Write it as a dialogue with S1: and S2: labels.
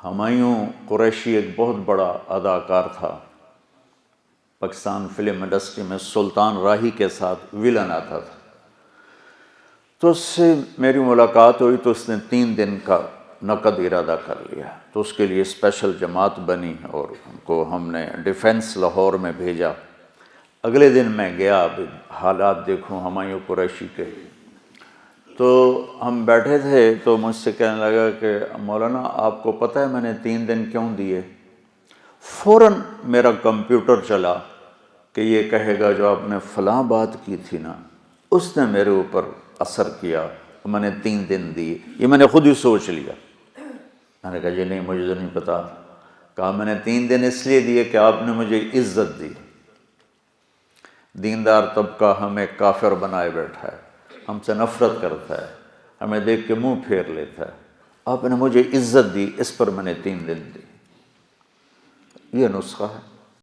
S1: ہمایوں قریشی ایک بہت بڑا اداکار تھا، پاکستان فلم انڈسٹری میں سلطان راہی کے ساتھ ویلن آتا تھا۔ تو اس سے میری ملاقات ہوئی تو اس نے 3 دن کا نقد ارادہ کر لیا، تو اس کے لیے اسپیشل جماعت بنی اور ان کو ہم نے ڈیفینس لاہور میں بھیجا۔ اگلے دن میں گیا، اب حالات دیکھوں ہمایوں قریشی کے، تو ہم بیٹھے تھے تو مجھ سے کہنے لگا کہ مولانا آپ کو پتہ ہے میں نے 3 دن کیوں دیے؟ فوراً میرا کمپیوٹر چلا کہ یہ کہے گا جو آپ نے فلاں بات کی تھی نا، اس نے میرے اوپر اثر کیا، میں نے 3 دن دیے۔ یہ میں نے خود ہی سوچ لیا۔ میں نے کہا جی نہیں، مجھے تو نہیں پتا۔ کہا میں نے 3 دن اس لیے دیے کہ آپ نے مجھے عزت دی۔ دیندار طبقہ ہمیں کافر بنائے بیٹھا ہے، ہم سے نفرت کرتا ہے، ہمیں دیکھ کے منہ پھیر لیتا ہے، آپ نے مجھے عزت دی، اس پر میں نے 3 دن دی۔ یہ نسخہ ہے۔